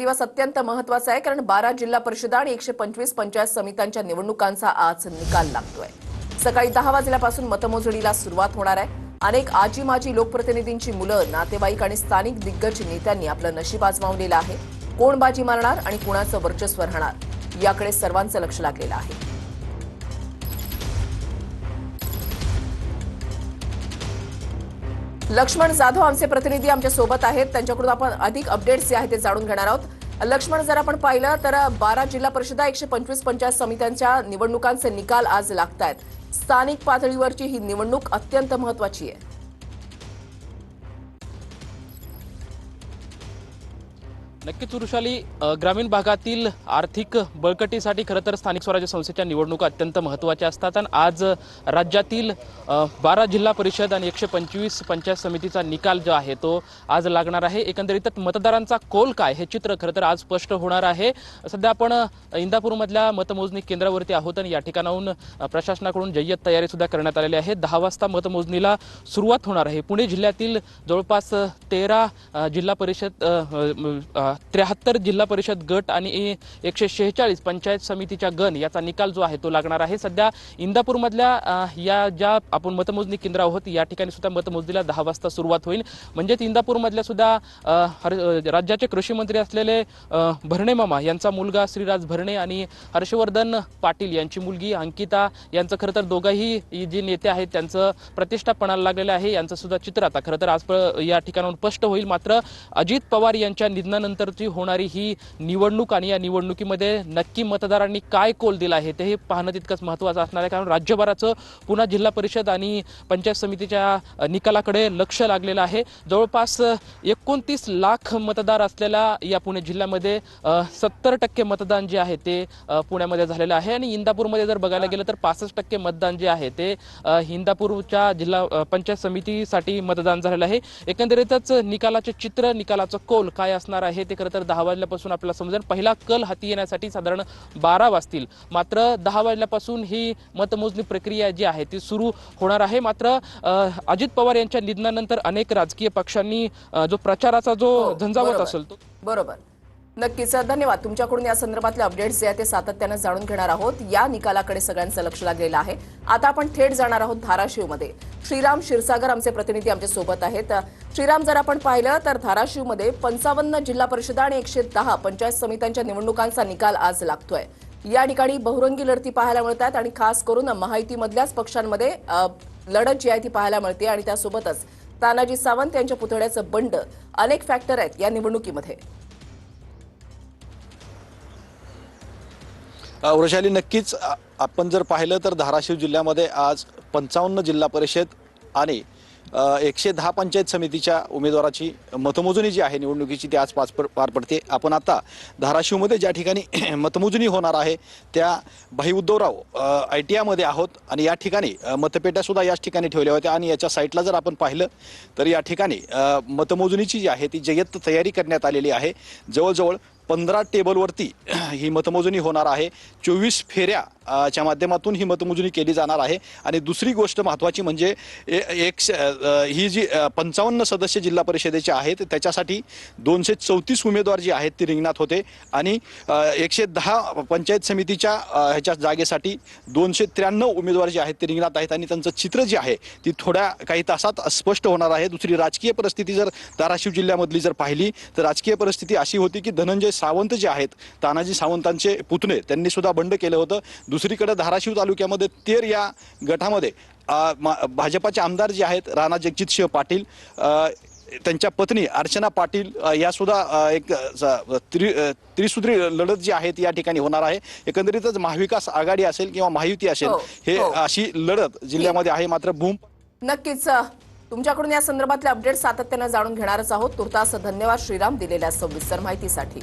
दिवस अत्यंत महत्त्वाचा आहे कारण 12 जिल्हा परिषदा आणि 125 पंचायत समित्यांच्या निवडणुकांचा आज निकाल लागतोय। सकाळी 10 वाजल्यापासून मतमोजणीला सुरुवात होणार आहे। अनेक आजी माजी लोकप्रतिनिधींची मुलं, नातेवाईक आणि स्थानिक दिग्गज नेत्यांनी आपलं नशीब आजमावलेलं आहे। कोण बाजी मारणार आणि कुणाचं वर्चस्व राहणार याकडे सर्वांचं लक्ष लागलेलं आहे। लक्ष्मण जाधव आमचे प्रतिनिधी आमच्या सोबत आहेत, त्यांच्याकडून आपण अधिक अपडेट्स जे आहेत ते जाणून घेणार आहोत। लक्ष्मण, जर आपण पाहिलं तर 12 जिल्हा परिषदा 125 पंचायत समित्यांच्या निवडणुकांचे निकाल आज लागतायत। स्थानिक पातळीवरची ही निवडणूक अत्यंत महत्त्वाची आहे। नक्कीच वृषाली, ग्रामीण भागातील आर्थिक बळकटीसाठी खरं तर स्थानिक स्वराज्य संस्थेच्या निवडणुका अत्यंत महत्त्वाच्या असतात आणि आज राज्यातील 12 जिल्हा परिषद आणि 125 पंचायत समितीचा निकाल जो आहे तो आज लागणार आहे। एकंदरीतच मतदारांचा कौल काय हे चित्र खरं तर आज स्पष्ट होणार आहे। सध्या आपण इंदापूरमधल्या मतमोजणी केंद्रावरती आहोत आणि या ठिकाणाहून प्रशासनाकडून जय्यत तयारी सुद्धा करण्यात आलेली आहे। 10 वाजता मतमोजणीला सुरुवात होणार आहे। पुणे जिल्ह्यातील जवळपास 13 जिल्हा परिषद 73 जिल्हा परिषद गट आणि 146 पंचायत समितीच्या गण याचा निकाल जो आहे तो लागणार आहे। सध्या इंदापूरमधल्या या ज्या आपण मतमोजणी केंद्र आहोत या ठिकाणी सुद्धा मतमोजणीला 10 वाजता सुरुवात होईल। म्हणजेच इंदापूरमधल्या सुद्धा राज्याचे कृषी मंत्री असलेले भरणे मामा यांचा मुलगा श्रीराज भरणे आणि हर्षवर्धन पाटील यांची मुलगी अंकिता यांचं खरं तर दोघंही जे नेते आहेत त्यांचं प्रतिष्ठा पणाला लागलेलं आहे। यांचं सुद्धा चित्र आता खरं तर आज या ठिकाणाहून स्पष्ट होईल। मात्र अजित पवार यांच्या निधनानंतरची होणारी ही निवडणूक आणि या निवडणुकीमध्ये नक्की मतदारांनी काय कौल दिला आहे ते पाहणं तितकंच महत्त्वाचं असणार आहे। कारण राज्यभराचं पुन्हा जिल्हा परिषद आणि पंचायत समितीच्या निकालाकडे लक्ष लागलेलं आहे। जवळपास 29 लाख मतदार असलेल्या या पुणे जिल्ह्यामध्ये 70% मतदान जे आहे ते पुण्यामध्ये झालेलं आहे आणि इंदापूरमध्ये जर बघायला गेलं तर 65% मतदान जे आहे ते इंदापूरच्या जिल्हा पंचायत समितीसाठी मतदान झालेलं आहे। एकंदरीतच निकालाचे चित्र, निकालाचं कौल काय असणार आहे ते खरं तर 10 वाजल्यापासून आपल्याला समजेल। पहिला कल हाती येण्यासाठी साधारण 12 वाजतील, मात्र 10 वाजल्यापासून ही मतमोजणी प्रक्रिया जी आहे ती सुरू होणार आहे। मात्र अजित पवार यांच्या निधनानंतर अनेक राजकीय पक्षांनी जो प्रचाराचा जो झंझावात असेल तो बरोबर नक्कीच धन्यवाद। तुमच्याकडून या संदर्भातले अपडेट्स जे आहेत ते सातत्याने जाणून घेणार आहोत। या निकालाकडे सगळ्यांचं लक्ष लागलेलं आहे। आता आपण थेट जाणार आहोत धाराशिवमध्ये। श्रीराम क्षीरसागर आमचे प्रतिनिधी आमच्या सोबत आहेत। श्रीराम, जर आपण पाहिलं तर धाराशिवमध्ये 55 जिल्हा परिषदा आणि 110 पंचायत समित्यांच्या निवडणुकांचा निकाल आज लागतोय। या ठिकाणी बहुरंगी लढती पाहायला मिळतात आणि खास करून महायुतीमधल्याच पक्षांमध्ये लढत जी आहे ती पाहायला मिळते आणि त्यासोबतच तानाजी सावंत यांच्या पुतळ्याचं बंड, अनेक फॅक्टर आहेत या निवडणुकीमध्ये। वृषाली, नक्कीच आपण जर पाहिलं तर धाराशिव जिल्ह्यामध्ये आज 55 जिल्हा परिषद आणि 110 पंचायत समितीच्या उमेदवाराची मतमोजणी जी आहे निवडणुकीची ती आज पार पडते। आपण आता धाराशिवमध्ये ज्या ठिकाणी मतमोजणी होणार आहे त्या भाई उद्धवराव ITI मध्ये आहोत आणि या ठिकाणी मतपेट्या सुद्धा याच ठिकाणी ठेवल्या होत्या आणि याच्या साईटला जर आपण पाहिलं तर या ठिकाणी मतमोजणीची जी आहे ती जय्यत तयारी करण्यात आलेली आहे। जवळजवळ 15 टेबलवरती ही मतमोजणी होणार आहे। 24 फेऱ्या च्या माध्यमातून ही मतमोजणी केली जाणार आहे आणि दुसरी गोष्ट महत्त्वाची म्हणजे ही जी 55 सदस्य जिल्हा परिषदेचे आहेत त्याच्यासाठी 234 उमेदवार जे आहेत ते रिंगणात होते आणि 110 पंचायत समितीच्या ह्याच्या जागेसाठी 293 उमेदवार जे आहेत ते रिंगणात आहेत आणि त्यांचं चित्र जे आहे ती थोड्या काही तासात स्पष्ट होणार आहे। दुसरी राजकीय परिस्थिती जर धाराशिव जिल्ह्यामधली जर पाहिली तर राजकीय परिस्थिती अशी होती की धनंजय सावंत जे आहेत, तानाजी सावंतांचे पुतणे, त्यांनी सुद्धा बंड केलं होतं। दुसरीकडे धाराशिव तालुक्यामध्ये तेर या गटामध्ये भाजपाचे आमदार जे आहेत राणा जगजितसिंह पाटील, त्यांच्या पत्नी अर्चना पाटील या सुद्धा एक त्रिसूत्री लढत जी आहे ती या ठिकाणी होणार आहे। एकंदरीतच महाविकास आघाडी असेल किंवा महायुती असेल हे अशी लढत जिल्ह्यामध्ये आहे। मात्र नक्कीच तुमच्याकडून या संदर्भातले अपडेट्स सातत्याने जाणून घेणारच आहोत। तुर्तास धन्यवाद श्रीराम दिलेल्या सविस्तर माहितीसाठी।